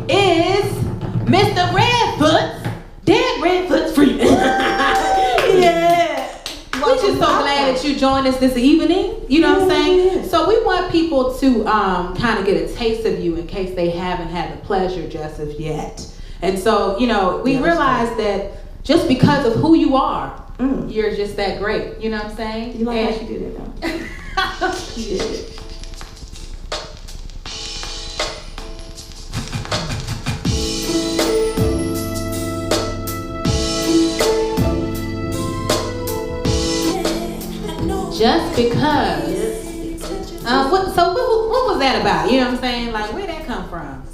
is Mr. Redfootz. Dead Redfootz free. Yeah. We're just so glad that you joined us this evening. You know what I'm saying? So we want people to kind of get a taste of you in case they haven't had the pleasure just of yet. And so, you know, we realize that just because of who you are, you're just that great. You know what I'm saying? You like how she did it though? Yeah. Just because. What was that about? You know what I'm saying? Like, where'd that come from?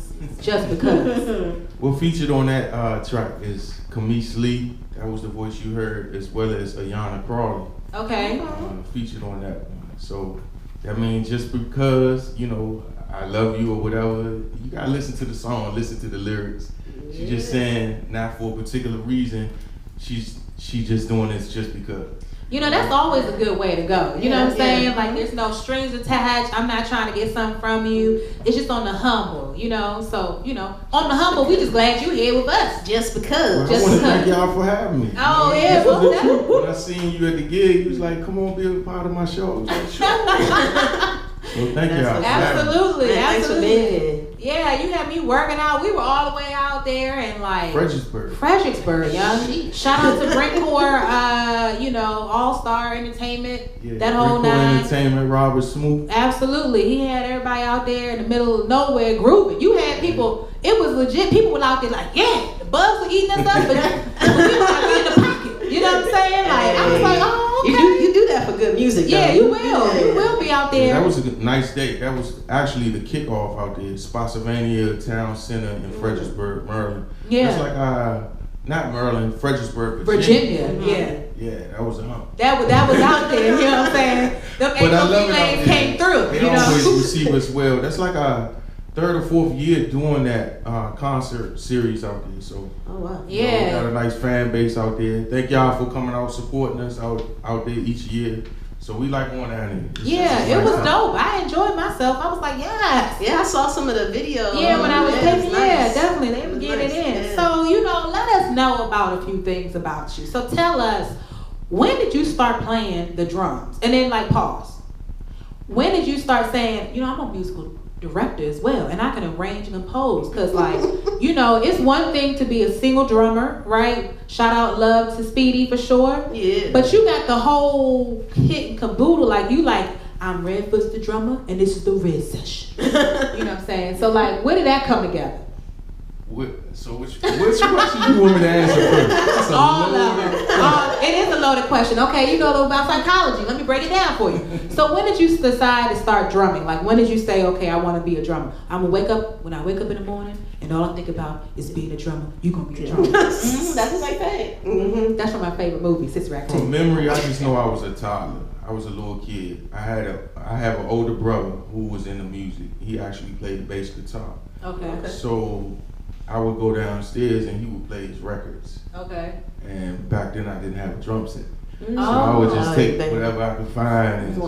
Just because. Well, featured on that track is Kamise Lee. That was the voice you heard, as well as Ayanna Crawley. Okay. Featured on that one. So that means just because, you know, I love you or whatever, you gotta listen to the song, listen to the lyrics. She's just saying, not for a particular reason, she's just doing this just because. You know, that's always a good way to go. You know what I'm saying? Like, there's no strings attached. I'm not trying to get something from you. It's just on the humble, you know? So, you know, on the humble, we just glad you here with us. Just because. Well, just I want to because. thank y'all for having me. Oh, yeah. When I seen you at the gig, you was like, come on, be a part of my show. I was like, sure. Well, thank y'all. Absolutely. Thanks for being here. Yeah, you had me working out. We were all the way out there and like Fredericksburg, young. Shout out to Brinkcore, you know, All-Star Entertainment. Yeah, that whole Brinkcore nine. Entertainment, Robert Smoot. Absolutely, he had everybody out there in the middle of nowhere grooving. You had people. It was legit. People were out there like, yeah, the bugs were eating us up, but we were like in the pocket. You know what I'm saying? Like, I was like, oh, okay. You do that for good music, though. Yeah, you will. Yeah. You will be out there. Yeah, that was a nice day. That was actually the kickoff out there, Spotsylvania Town Center in Fredericksburg, Maryland. Yeah. It's like not Maryland, Fredericksburg, Virginia. Yeah, that was a hump. That was out there. You know what I'm saying? Them lanes came through. They you always know? receive us well. That's like our third or fourth year doing that concert series out there. So, oh wow, yeah, we got a nice fan base out there. Thank y'all for coming out supporting us out there each year. So we like going down there. Yeah, it was dope. I enjoyed myself. I was like, yes. Yeah, I saw some of the videos. Yeah, when I was taking, nice. definitely. They were getting it in. Yeah. So, you know, let us know about a few things about you. So tell us, when did you start playing the drums? And then, like, pause. When did you start saying, you know, I'm a musical director as well, and I can arrange and compose? Because, like, you know, it's one thing to be a single drummer, right? Shout out love to Speedy for sure. Yeah. But you got the whole kit and caboodle, like, you like, I'm Redfootz the drummer, and this is the red session. You know what I'm saying? So, like, where did that come together? So which question you want me to answer first? All of it. It is a loaded question. Okay, you know a little about psychology. Let me break it down for you. So when did you decide to start drumming? Like, when did you say, okay, I want to be a drummer? When I wake up in the morning, and all I think about is being a drumber, you're going to be a drummer. That's my favorite. That's from my favorite movie, Sister Act 2. From memory, I just know I was a toddler. I was a little kid. I have an older brother who was into music. He actually played the bass guitar. Okay. So I would go downstairs and he would play his records. Okay. And back then I didn't have a drum set. So I would just take whatever I could find and just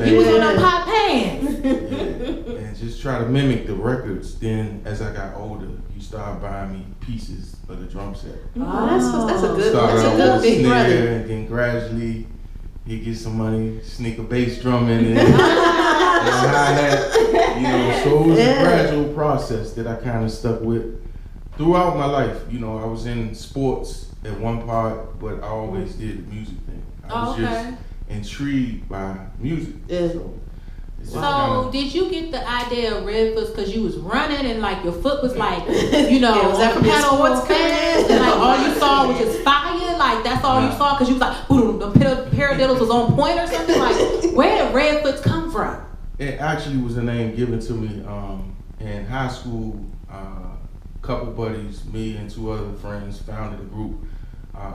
He was on the pot pants. and just try to mimic the records. Then as I got older, he started buying me pieces of the drum set. That's a good big brother. And then gradually he get some money, sneak a bass drum in there, and hi-hat. You know, so it was a gradual process that I kind of stuck with throughout my life. You know, I was in sports at one part, but I always did the music thing. I was just intrigued by music. Yeah. So did you get the idea of Redfootz because you was running and like your foot was like, you know, was that on from the your pedal sports real fast, and like all you saw was just fire, like that's all you saw because you was like, boom, the paradiddles was on point or something. Like, where did Redfootz come from? It actually was a name given to me in high school. Couple buddies, me and two other friends, founded a group,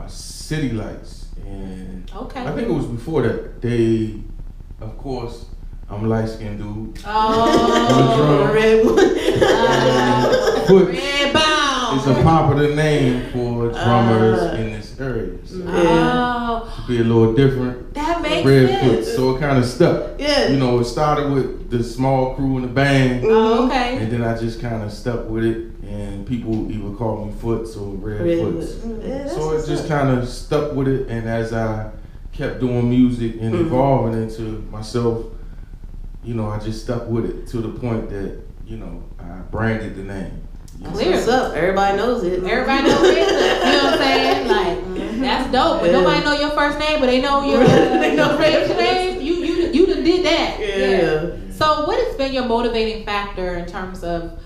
City Lights, and I think it was before that. They, of course, I'm a light-skinned dude. Oh, red one. Red bound. It's a popular name for drummers in this area. So to be a little different. That makes Redfootz, so it kind of stuck. Yeah. You know, it started with the small crew in the band. Oh, okay. And then I just kind of stuck with it, and people either call me Foots or Redfootz. Yeah, So it just kind of stuck with it, and as I kept doing music and evolving into myself, you know, I just stuck with it to the point that, you know, I branded the name. Clear. What's up? Everybody knows it. Everybody knows it. You know what I'm saying? Like, that's dope. But nobody know your first name, but they know your name. You done did that. Yeah. So what has been your motivating factor in terms of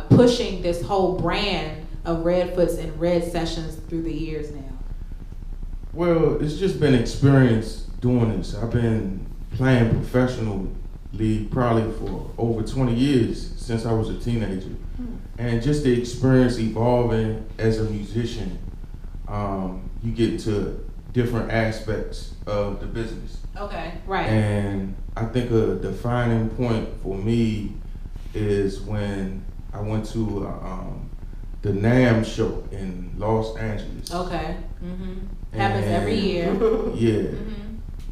pushing this whole brand of Redfootz and Red Sessions through the years now? Well, it's just been experience doing this. I've been playing professionally probably for over 20 years since I was a teenager. And just the experience evolving as a musician, you get into different aspects of the business. Okay, right. And I think a defining point for me is when I went to the NAMM show in Los Angeles. Okay. Happens every year. Yeah.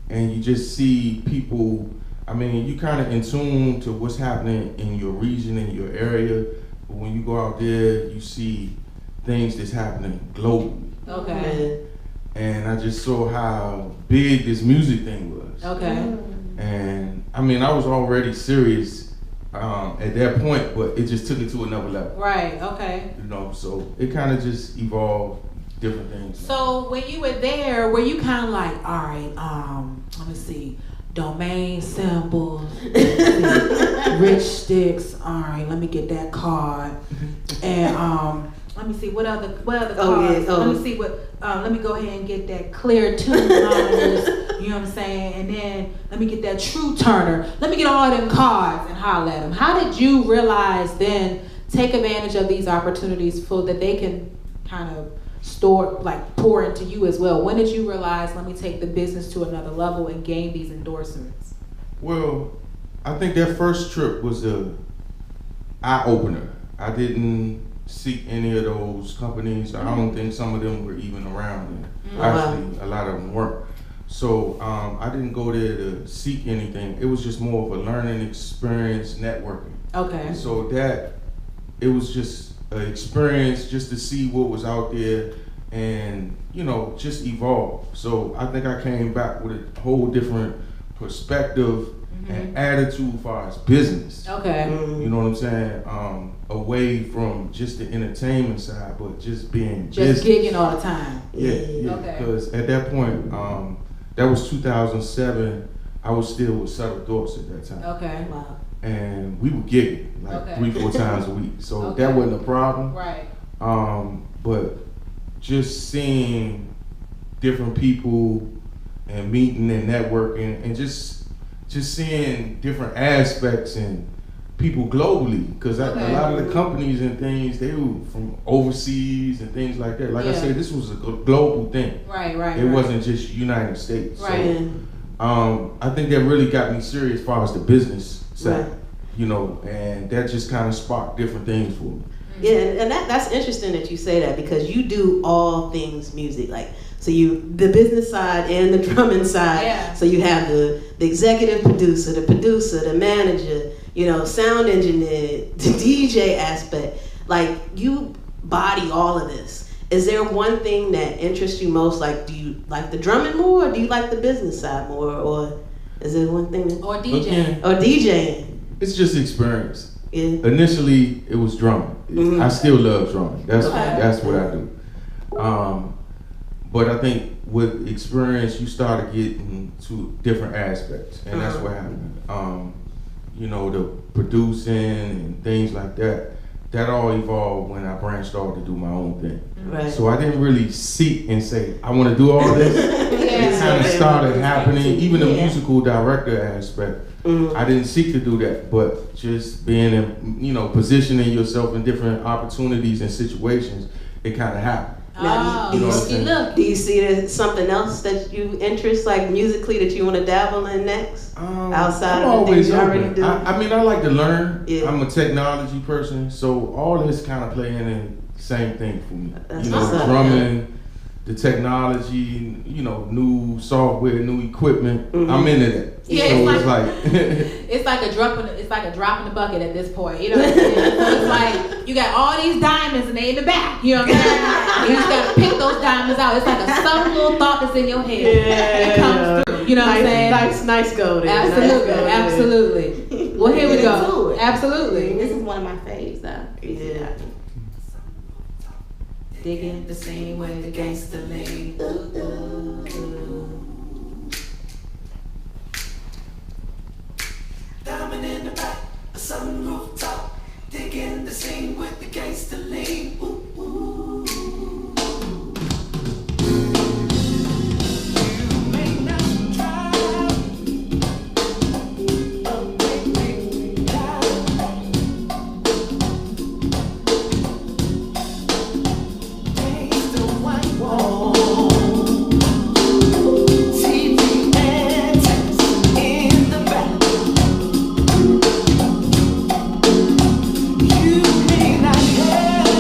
And you just see people, I mean, you kind of in tune to what's happening in your region, in your area. But when you go out there, you see things that's happening globally. Okay. And I just saw how big this music thing was. Okay. And I mean, I was already serious at that point, but it just took it to another level. Right, okay. You know, so it kind of just evolved different things. So when you were there, were you kind of like, all right, let me see, domain symbols, rich sticks, all right, let me get that card, and let me see what other cards. Let me see let me go ahead and get that clear tune liners, you know what I'm saying, and then let me get that true turner. Let me get all them cards and holler at them. How did you realize then take advantage of these opportunities so that they can kind of pour into you as well? When did you realize, let me take the business to another level and gain these endorsements? Well, I think that first trip was a eye-opener. I didn't seek any of those companies. I don't think some of them were even around then. Actually, a lot of them weren't. So I didn't go there to seek anything. It was just more of a learning experience, networking. Okay. So it was just an experience just to see what was out there and, you know, just evolve. So I think I came back with a whole different perspective and attitude as far as business. Okay. You know what I'm saying? Away from just the entertainment side, but just being just gigging all the time. Yeah. Okay. Because at that point, that was 2007. I was still with Suttle Thoughts at that time. Okay. Wow. And we were gigging like 3-4 times a week. So that wasn't a problem. Right. But just seeing different people and meeting and networking and just seeing different aspects and people globally, because a lot of the companies and things, they were from overseas and things like that. Like I said, this was a global thing. Right. It wasn't just United States. Right. So I think that really got me serious as far as the business side, you know, and that just kind of sparked different things for me. Yeah, and that's interesting that you say that, because you do all things music, like, so the business side and the drumming side. Yeah. So you have the executive producer, the manager, you know, sound engineer, the DJ aspect. Like, you body all of this. Is there one thing that interests you most? Like, do you like the drumming more, or do you like the business side more, or is there one thing or DJing? Or DJing? It's just experience. Yeah. Initially, it was drumming. I still love drumming. That's what I do. But I think with experience, you start getting to different aspects, and that's what happened. You know, the producing and things like that, that all evolved when I branched off to do my own thing. Right. So I didn't really seek and say, I want to do all this. It kind of started happening. Even the musical director aspect, I didn't seek to do that, but just being in, you know, positioning yourself in different opportunities and situations, it kind of happened. Now, do you see there's something else that you interest, like musically, that you want to dabble in next? Outside of the things you already do? I mean, I like to learn. Yeah. I'm a technology person, so all this kind of playing in the same thing for me. That's drumming, the technology, you know, new software, new equipment. I'm into that. Yeah, so it's like it's like a drop in the bucket at this point. You know what I'm saying? So it's like you got all these diamonds and they in the back. You know what I'm saying? You just gotta pick those diamonds out. It's like a subtle little thought that's in your head. It comes through. You know what I'm saying? Nice go there. Absolutely, absolutely. Well, here we go. Absolutely. This is one of my faves, though. Yeah. Digging the same way the gangster lady. Diamond in the back, a sunroof top, digging the scene with the gangster lean. Ooh, ooh. You may not drive a big car. Gangsta white wall. TV antics in the back. You may not have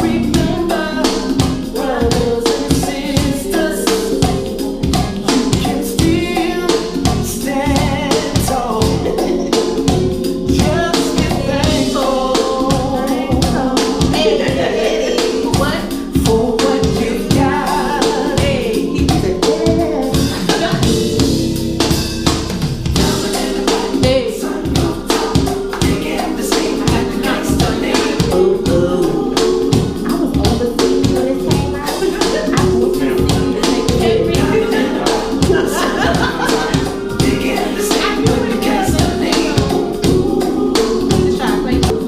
remember, brothers and sisters, you can still stand tall. Just be thankful for what you got. Digging the same like the gangster lean. I was overseas when it came out. I was Digging the same with the gangster lean. Digging the same with the gangster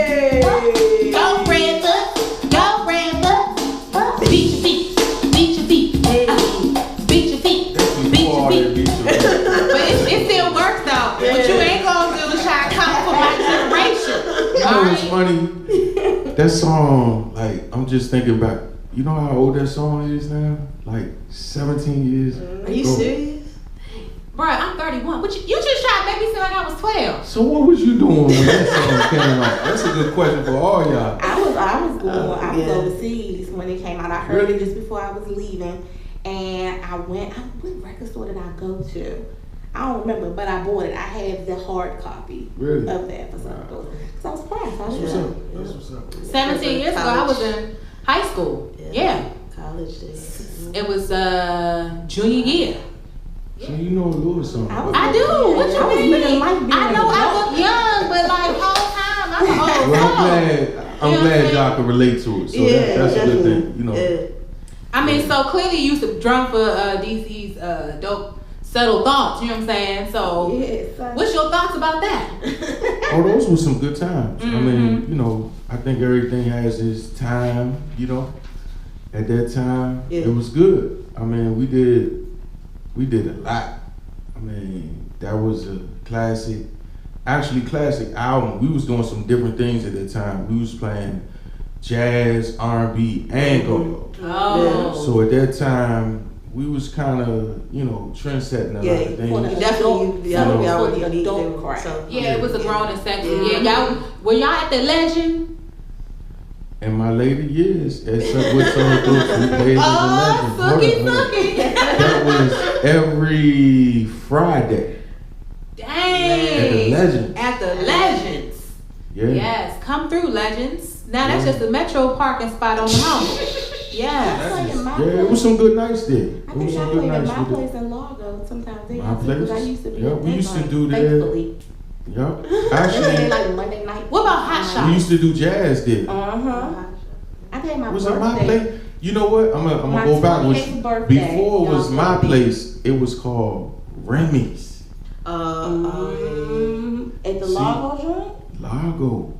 Go Redfootz, go Redfootz. Beat your feet, beat your feet, beat your feet, beat your feet. But it still works though. What you ain't gonna do is try to come for my generation. You know what's funny? That song, like, I'm just thinking back. You know how old that song is now? Like 17 years. Are you ago. serious? Bruh, I'm 31. What you just tried to make me seem like I was 12. So what was you doing when that song came out? That's a good question for all y'all. I was yeah. overseas when it came out. I heard Really? it just before I was leaving, and what record store did I go to? I don't remember, but I bought it. I have the hard copy Really? of that for some reason. So I was surprised. That's what's up. That's what's up. 17 years ago, I was in high school. Yeah. College days. It was junior year. So you know a little song. I do. What you I was mean? living life being I know an I adult. look young, but like whole time I'm an old Well, soul. I'm You know what I'm glad saying? y'all can relate to it. So that's a good thing, you know. Yeah. I mean, so clearly you used to drum for DC's dope Suttle Thoughts. You know what I'm saying? So, Yes. what's your thoughts about that? Oh, those were some good times. I mean, Mhm. you know, I think everything has its time, you know. At that time, Yeah. it was good. I mean, we did a lot. I mean, that was a classic album. We was doing some different things at that time. We was playing jazz, R&B, and go-go. Oh. So at that time, we was kind of, you know, trendsetting a lot Yeah, of you things. definitely, So- y'all were For the unique. adult crowd. So, Yeah, it was a grown and sexy. Mhm. Yeah, y'all were y'all at the Legend? In my later years, with Suttle Thoughts, we played Oh, at the Legend. Sookie, Hold on. Sookie. That was every Friday Dang. at the Legend. At the Legends. Yeah. Yes, come through, Legends. Now that's Yeah. just a metro parking spot on the humble. Yes. Yeah, it was some good nights there. I It was think I some good played at nights my with it. place in Largo sometimes. They My used to, 'cause I place? used to be Yeah, at we that used to joint, do that. faithfully. Yup. They had Actually, like Monday night. What about Hot we Shots? used to do jazz there. I had my Was birthday. it my place? You know what? I'm gonna My go backwards. 28th birthday, Before it was y'all my told me. place, it was called Remy's. At the See? Largo joint? Largo.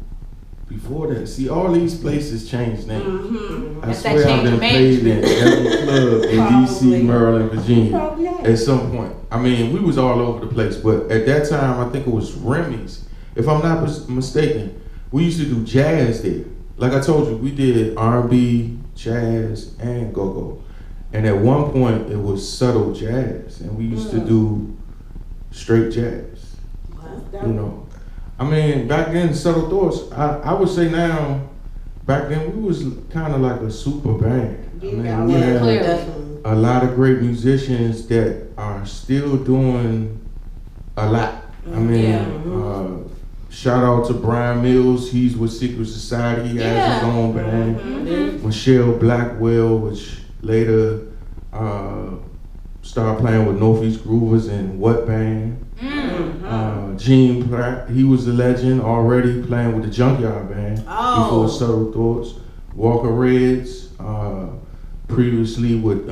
before that, see, all these places changed names. Mm-hmm. I That's that swear I've change been of played in every club in DC, Maryland, Virginia Probably. at some point. I mean, we was all over the place, but at that time, I think it was Remy's. If I'm not mistaken, we used to do jazz there. Like I told you, we did R&B, jazz, and go-go. And at one point, it was Suttle Jazz, and we used to do straight jazz. You know, I mean, back then, Suttle Thoughts, I would say now, back then, we was kind of like a super band. I mean, we had Definitely. a lot of great musicians that are still doing a lot. I mean, shout out to Brian Mills. He's with Secret Society. He has his own band. Michelle Blackwell, which later started playing with Northeast Groovers and What Band. Gene Pratt, he was a legend already playing with the Junkyard Band before Suttle Thoughts. Walker Reds, previously with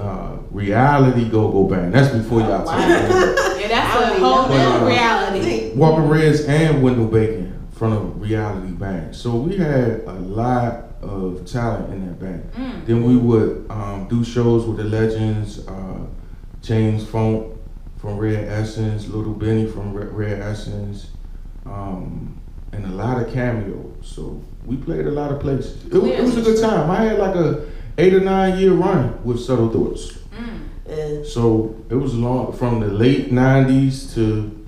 Reality Go-Go Band. That's before y'all took it. Yeah, that's a whole new reality. Walker Reds and Wendell Bacon from a Reality Band. So we had a lot of talent in that band. Then we would do shows with the legends, James Funk from Red Essence, Little Benny from Red Essence, and a lot of cameos. So we played a lot of places. It was a good time. I had like a 8 or 9 year run with Suttle Thoughts. So it was long, from the late 90s to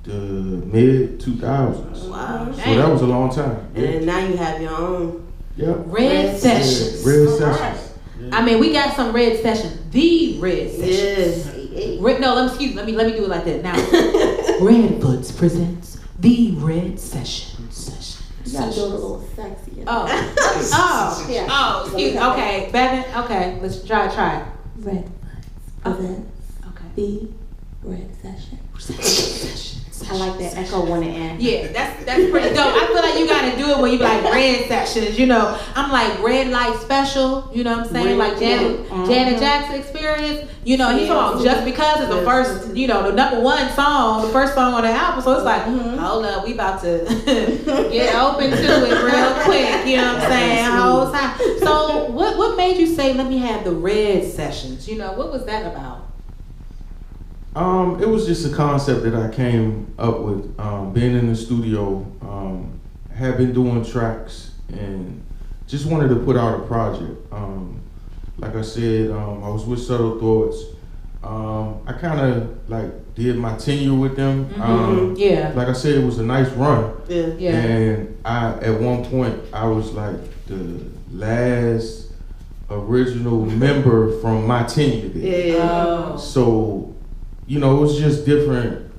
the mid 2000s. Wow. So that was a long time. And now you have your own. Yep. Red Sessions. Red Sessions. I mean, we got some Red Sessions. The Red Sessions. Yes. Let me do it like that now. Redfootz presents the Red Sessions. You gotta do it a little sexier. Excuse me. Okay, Bevan. Okay, let's try it. Redfootz presents Okay. the Red Session. I like that echo on the end. Yeah, that's pretty dope. I feel like you gotta do it when you be like Red Sessions, you know. I'm like Red Light Special, you know what I'm saying? Like Janet Jackson Experience. You know, he's talking about Just Because it's the first, you know, the number one song, the first song on the album. So it's like, hold up, we about to get open to it real quick, you know what I'm saying? Whole time. So what made you say, let me have the Red Sessions? You know, what was that about? It was just a concept that I came up with, being in the studio, had been doing tracks and just wanted to put out a project. Like I said, I was with Suttle Thoughts. I kind of like did my tenure with them. Like I said, it was a nice run. And at one point, I was like the last original member from my tenure there. So, you know, it was just different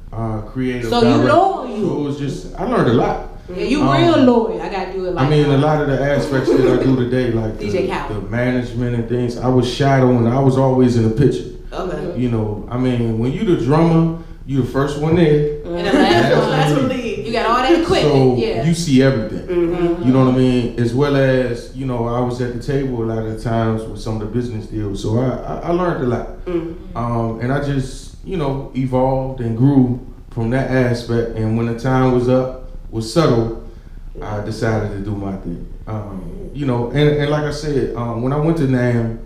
creative. So you loyal. So it was just, I learned a lot. Yeah, you real loyal. I gotta do it like I mean, a lot of the aspects that I do today, like DJ the management and things, I was shadowing, I was always in the picture. Okay. You know, I mean, when you the drummer, you the first one there. And the last one leave. You got all that equipment. So yeah. you see everything. You know what I mean? As well as, you know, I was at the table a lot of the times with some of the business deals. So I learned a lot. And I just, you know, evolved and grew from that aspect. And when the time was up with Suttle, I decided to do my thing. You know, and like I said, when I went to NAMM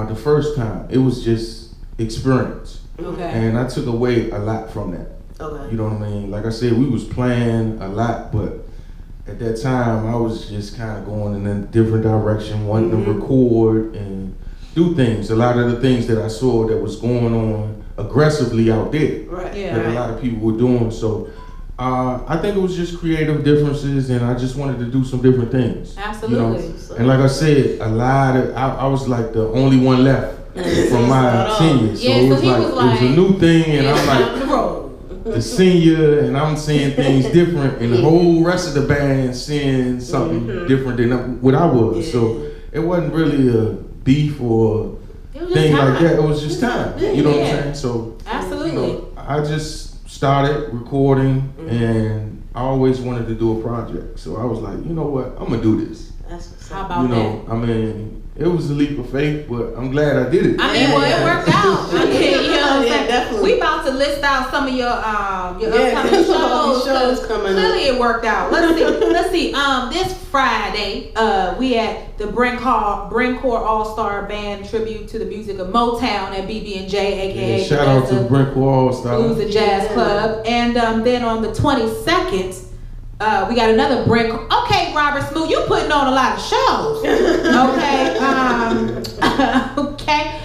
the first time, it was just experience. Okay. And I took away a lot from that. Okay. You know what I mean? Like I said, we was playing a lot, but at that time, I was just kind of going in a different direction, wanting to record and do things. A lot of the things that I saw that was going on aggressively out there, that a lot of people were doing. So I think it was just creative differences, and I just wanted to do some different things. Absolutely. You know? And like I said, a lot of I was like the only one left from my tenure. So it was like it was a new thing, and I'm like the senior, and I'm seeing things different, and the whole rest of the band seeing something different than what I was. So it wasn't really a beef or thing like that. It was just time. You know what I'm saying? So absolutely. You know, I just started recording, and I always wanted to do a project. So I was like, you know what? I'm gonna do this. How about that? I mean, it was a leap of faith, but I'm glad I did it. I mean, well, it worked out. I mean, you know what what I'm Yeah, saying? definitely. We about to list out some of your upcoming there's a lot of shows. shows coming up. Clearly it worked out. Let's see. This Friday, we at the Brincore All-Star Band tribute to the music of Motown at BB&J, aka Shout out to Brink Wall Star. Blues and Jazz Club. And then on the 22nd, we got another Brink. Okay, Robert Smooth, you putting on a lot of shows. Okay. Okay.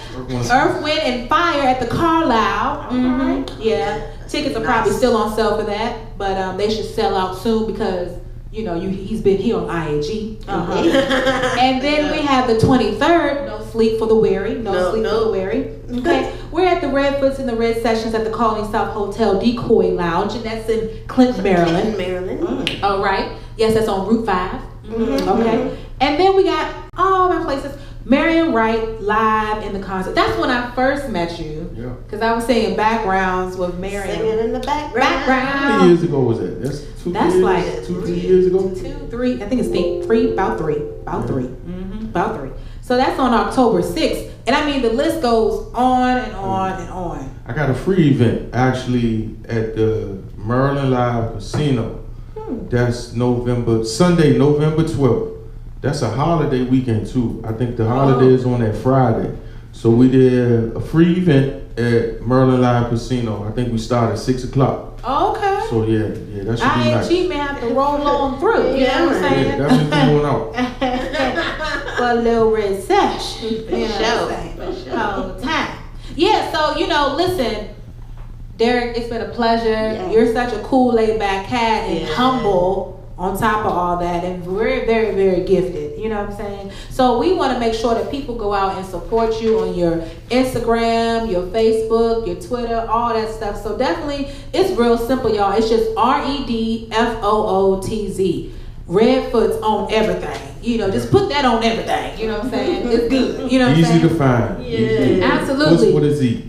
Earth, Wind, and Fire at the Carlisle. Mm-hmm. Yeah. Tickets are probably still on sale for that, but they should sell out soon because he's been here on I.A.G. And then we have the 23rd. No sleep for the weary. No sleep for the weary. Okay. We're at the Redfootz in the Red Sessions at the Colony South Hotel Decoy Lounge, and that's in Clinton, Maryland. All right. Yes, that's on Route 5. Okay. And then we got all my places. Marion Wright live in the concert. That's when I first met you. Yeah. Because I was singing backgrounds with Marion. Singing in the background. How many years ago was that? That's 3 years ago? 2, 3. I think it's three. About three. Mm-hmm. About 3. So that's on October 6th. And I mean, the list goes on and on and on. I got a free event actually at the Maryland Live Casino. That's Sunday, November 12th. That's a holiday weekend too. I think the holiday is on that Friday. So we did a free event at Maryland Live Casino. I think we started at 6 o'clock. Okay. So yeah, that should be nice. I.A.G. may have to roll on through. You know what I'm saying? Yeah, definitely going out. For a little red sesh. You know what I'm saying? Whole time. Yeah, so listen, Derek, it's been a pleasure. Yeah. You're such a cool, laid-back cat and humble on top of all that, and very, very, very gifted. You know what I'm saying? So we want to make sure that people go out and support you on your Instagram, your Facebook, your Twitter, all that stuff. So definitely, it's real simple, y'all. It's just Redfootz. Redfootz on everything. Just put that on everything. You know what I'm saying? It's good. You know what I'm saying? Easy to find. Yeah. Absolutely. Foots with a Z.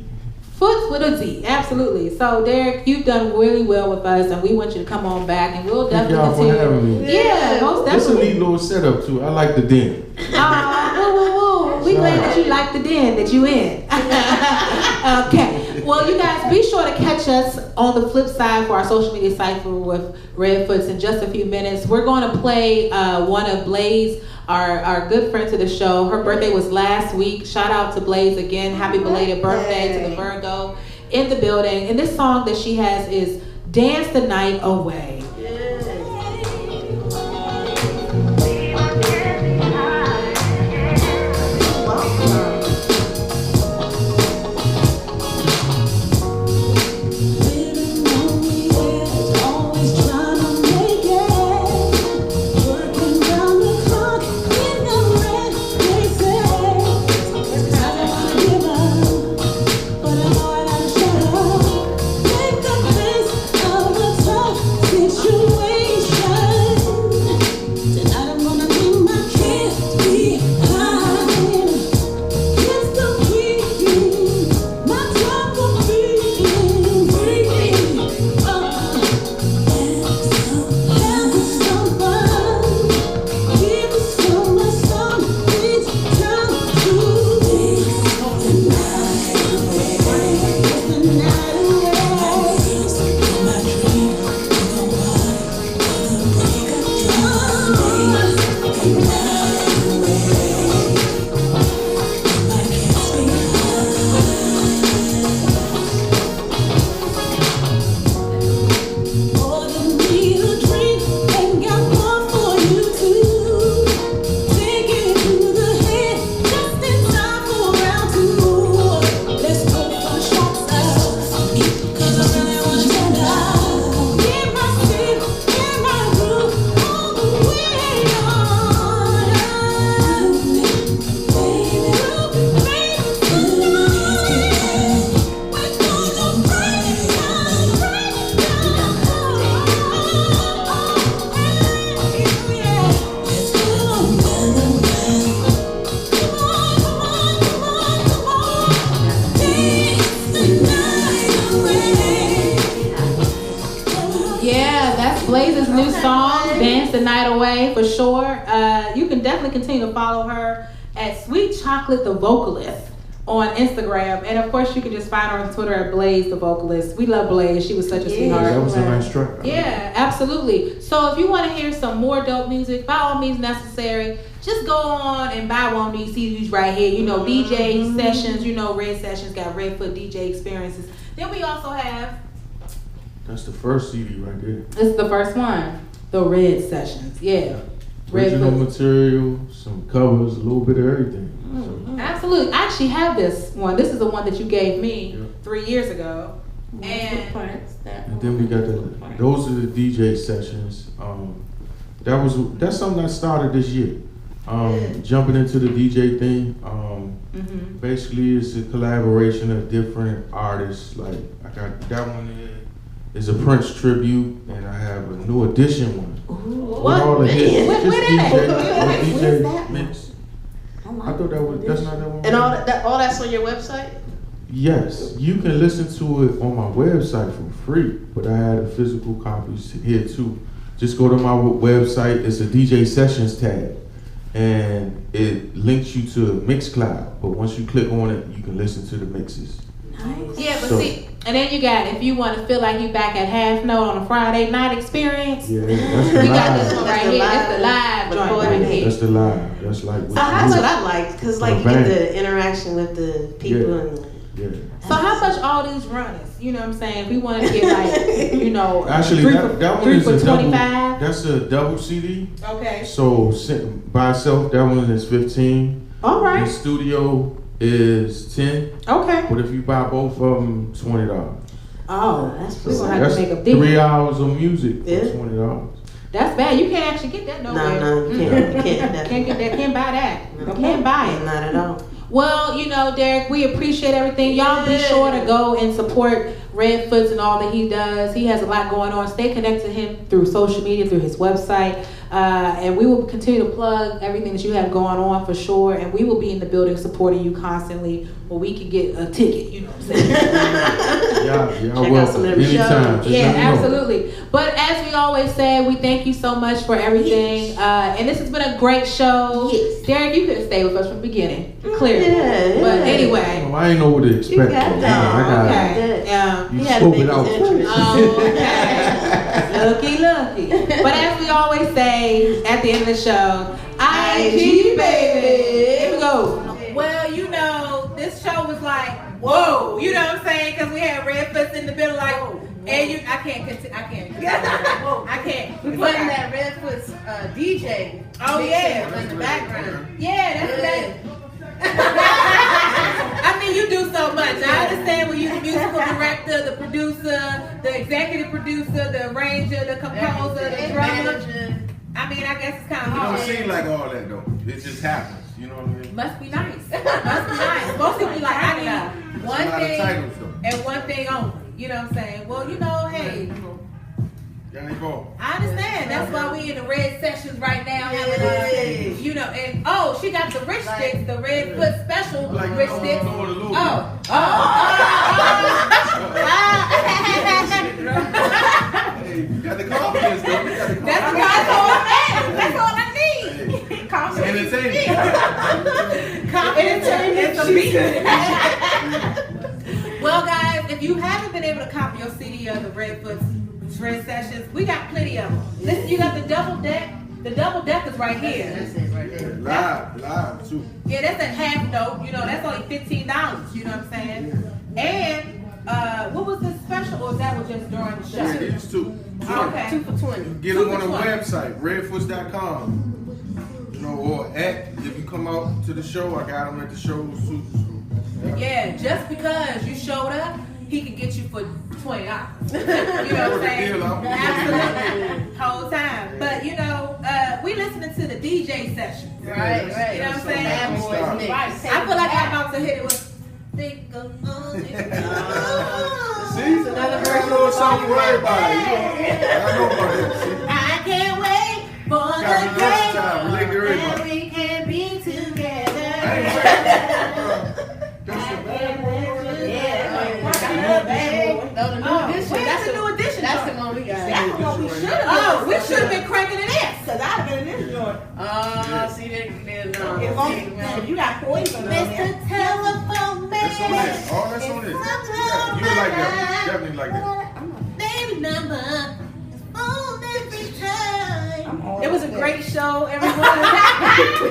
Foots with a Z, absolutely. So Derek, you've done really well with us, and we want you to come on back, and we'll definitely continue. Thank y'all for having me. Yeah, most definitely. It's a neat little setup too. I like the den. We glad that you like the den that you in. Okay. Well, you guys, be sure to catch us on the flip side for our social media cipher with Redfootz in just a few minutes. We're going to play one of Blaze, our good friend to the show. Her birthday was last week. Shout out to Blaze again. Happy belated birthday to the Virgo in the building. And this song that she has is Dance the Night Away. Blaze's new song, Dance the Night Away, for sure. You can definitely continue to follow her at Sweet Chocolate the Vocalist on Instagram. And of course, you can just find her on Twitter at Blaze, the vocalist. We love Blaze. She was such a sweetheart. That was a nice track. Yeah, absolutely. So if you want to hear some more dope music, by all means necessary, just go on and buy one of these CDs right here. You know, DJ Sessions, you know, Red Sessions got Redfoot DJ Experiences. Then we also have... That's the first CD right there. This is the first one. The Red Sessions, yeah. Original material, some covers, a little bit of everything. Absolutely. I actually have this one. This is the one that you gave me 3 years ago. And then we got those are the DJ sessions. That's something I started this year. Jumping into the DJ thing. Basically, it's a collaboration of different artists. Like I got that one is a Prince tribute, and I have a new edition one. What? All the hits. What DJ mix. I thought that's not that one. And all that's on your website? Yes, you can listen to it on my website for free, but I had a physical copies here too. Just go to my website. It's a DJ Sessions tab, and it links you to Mixcloud. But once you click on it, you can listen to the mixes. Nice. Yeah, but see, and then you got, if you want to feel like you back at Half Note on a Friday night experience, yeah, that's the we live. got this one right here. That's the live joint right here. That's the live. That's like. That's what I like, because like you get the interaction with the people and. Yeah. So how much all these runners? You know what I'm saying? If we want to get like, you know, actually that one is a double. That's a double CD. Okay. So by itself, that one is 15. All right. The studio is 10. Okay. But if you buy both of them, $20. Oh, that's So we're gonna have to make a deal. 3 hours of music for $20. That's bad. You can't actually get that nowhere. No, you can't. You can't. Can't get that. Can't buy that. No, can't buy it. Not at all. Well, you know, Derek, we appreciate everything. Y'all be sure to go and support Redfootz and all that he does. He has a lot going on. Stay connected to him through social media, through his website. And we will continue to plug everything that you have going on for sure. And we will be in the building supporting you constantly where we can get a ticket, you know what I'm saying? Check out some of them shows. Yeah, absolutely. But as we always say, we thank you so much for everything. And this has been a great show. Yes. Derek, you could have stayed with us from the beginning, clearly. Yeah. But anyway. I didn't know what to expect. You got that. Okay. You scope it out. Okay. Lucky. But as we always say at the end of the show, I.A.G, baby. Here we go. Well, you know, this show was like, whoa. You know what I'm saying? Because we had Redfootz in the middle, like, and you, I can't. We putting that Redfootz DJ. Oh yeah, in the background. Yeah, that's that. I mean, you do so much. I understand when you're the musical director, the producer, the executive producer, the arranger, the composer, the drummer. I mean, I guess it's kind of hard. It don't seem like all that though. It just happens. You know what I mean? Must be nice. Must be nice. Most people be like, I need one thing and one thing only. You know what I'm saying? Well, you know, hey. I understand. That's why we in the Red Sessions right now. Having, you know, and she got the rich sticks, the Redfootz special rich sticks. Hey, you got the confidence though. That's all I need. That's all I need. Confidence. Well, guys, if you haven't been able to copy your CD of the Redfootz Red Sessions, we got plenty of them. Listen, you got the double deck. The double deck is right here. That's it right there. Live too. Yeah, that's at Half Note. You know, that's only $15. You know what I'm saying? And what was this special, or that was just during the show? These two. Okay. 2 for $20. You get them on the website, redfootz.com. You know, or if you come out to the show, I got them at the shows too. So, yeah, just because you showed up, he could get you for $20. You know what I'm saying? Absolutely. Whole time. But you know, we listening to the DJ session. Right. You know what I'm saying? Right. I feel like I'm about to hit it with think of see? It's another version. I know it's something to worry about. I know about it. I can't wait for the day that we can be together. That's the new edition. That's the one we got. That's the one we should have. We should have been cranking it in. Cause I'd have been in this joint. See, there's you got poison. Mr. Telephone on this. All that's on this. Yeah, you would like that. Definitely like that. Baby number. It was a great show, everyone. We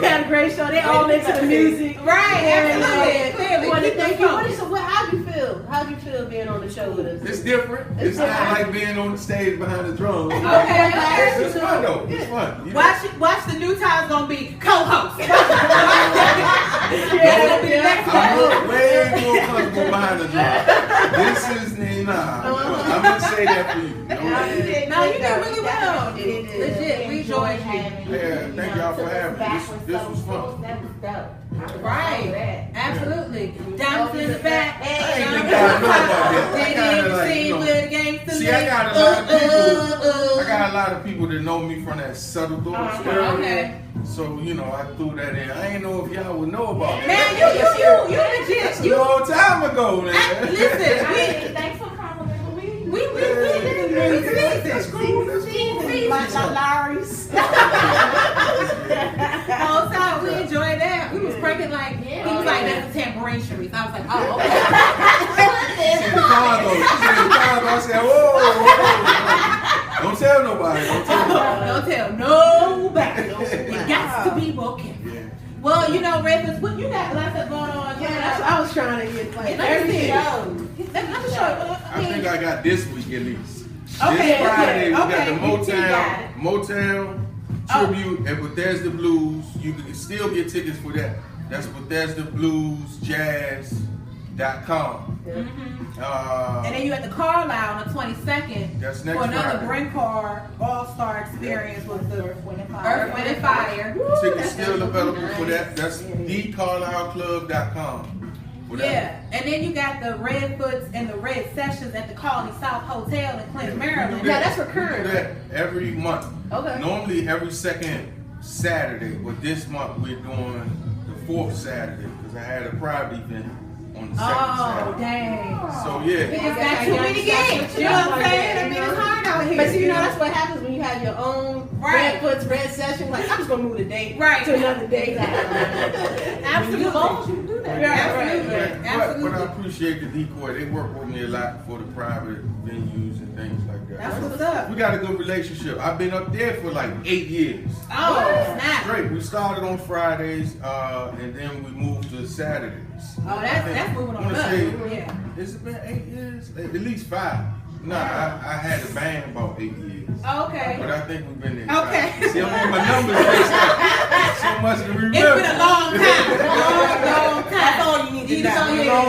had a great show. They all into the music. Right, absolutely. Clearly. Well, thank you. So, how'd you feel? How'd you feel being on the show with us? It's different. It's not like being on the stage behind the drums. Okay. It's fun though. It's fun. You know? Watch the new time's gonna be co-host. It's gonna be the next I'm way more comfortable behind the drums. This is I'm gonna say that for you. No, you did really well. Legit, we enjoyed you. Yeah, thank y'all for having me. This was fun. That was dope. Right, absolutely. Diamonds in the back. I ain't think I know about that. I kinda like, you know, see, I got a lot of people that know me from that Suttle Thoughts area. Okay. So, you know, I threw that in. I ain't know if y'all would know about it. Man, you legit. That's a long time ago, man. Listen, Thanks for complimenting me. we That's cool. That's cool. Like Larry's. the whole time we enjoyed that. We was breaking like he was like that's a tambourine Sharice. I was like, oh okay. She's in the car though. I said, whoa. Don't tell nobody. Don't tell nobody. You got to be woken. Yeah. Well, you know, Redfootz, what you got lots of going on? Yeah, that's what I was trying to get like Let me see. everything. Let me show you. I think I got this week at least. Okay, This Friday we got okay. the Motown tribute at Bethesda Blues. You can still get tickets for that. That's BethesdaBluesJazz.com. And then you at the Carlisle on the 22nd That's next for another Friday. Bryn Car All-Star experience with the Earth, Wind, and Fire. Tickets still available for that. That's thecarlisleclub.com. Yeah, and then you got the Redfootz and the Red Sessions at the Colony South Hotel in Clinton, Maryland. Yeah, that's We recurring. do that every month. Okay. Normally every second Saturday, but this month we're doing the fourth Saturday because I had a private event on the second Oh, Saturday. dang. So yeah. It's got too many games. You know what I'm saying? I mean, it's hard out here. But see, you know, that's what happens when you have your own Right. Redfootz Red Session. Like, I'm just gonna move the date Right. to another date. Absolutely. You can do that. Absolutely. But I Absolutely. appreciate the decoy. They work with me a lot for the private venues and things like that. That's what's up. We got a good relationship. I've been up there for like 8 years. Oh, snap. Great. We started on Fridays, and then we moved to Saturdays. Oh, that's moving I on wanna up. say, Yeah. has it been 8 years? At least 5. No, I had a band about 8 years. Oh, okay. But I think we've been there. Okay. 5. See, I'm getting my numbers mixed up. So much to remember. It's been a long time. Long time. That's all you need to know. Long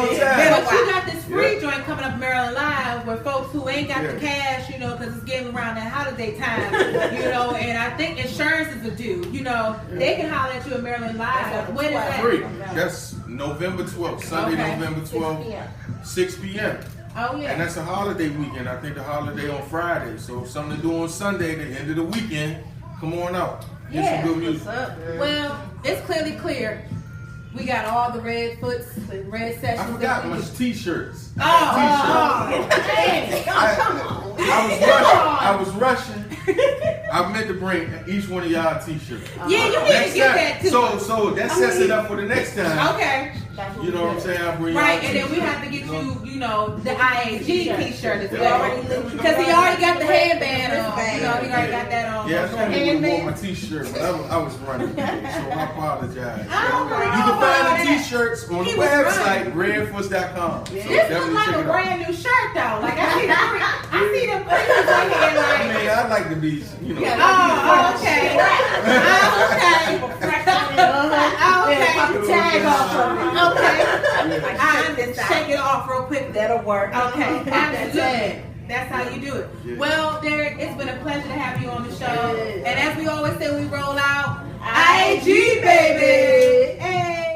time. Yeah, but you got this free joint coming up in Maryland Live where folks who ain't got the cash, you know, because it's getting around that holiday time, you know, and I think insurance is a due, you know, they can holler at you at Maryland Live. When is that? Free. That's November 12th, Sunday, Okay. November 12th, 6 p.m. Oh, yeah. And that's a holiday weekend. I think the holiday on Friday. So something to do on Sunday, the end of the weekend. Come on out. Get some good music. Well, it's clearly clear. We got all the Redfootz, Red Sessions. I forgot my t-shirts. I was rushing. I meant to bring each one of y'all a t-shirt. Yeah, you need to get that too. So that sets it up for the next time. Okay. You know what I'm saying? I'll bring Right, y'all and then we t-shirts. have to get you know, the I.A.G t-shirt as well. Because he already got the headband on. You know, he already got that on. Yeah, I probably would have worn my t-shirt, but I was running. So I apologize. You can find the t-shirts on the website, redfootz.com. So This definitely looks like check a it out. brand new shirt though. Like I see the previews right here. Like, I mean, I like to be, you know. oh, okay. Okay. Pop the tag off of it. Okay. I understand. Shake it off real quick. That'll work. Okay. Absolutely. That's how you do it. Yeah. Well, Derek, it's been a pleasure to have you on the show. And as we always say, we roll out I.A.G, baby. Hey.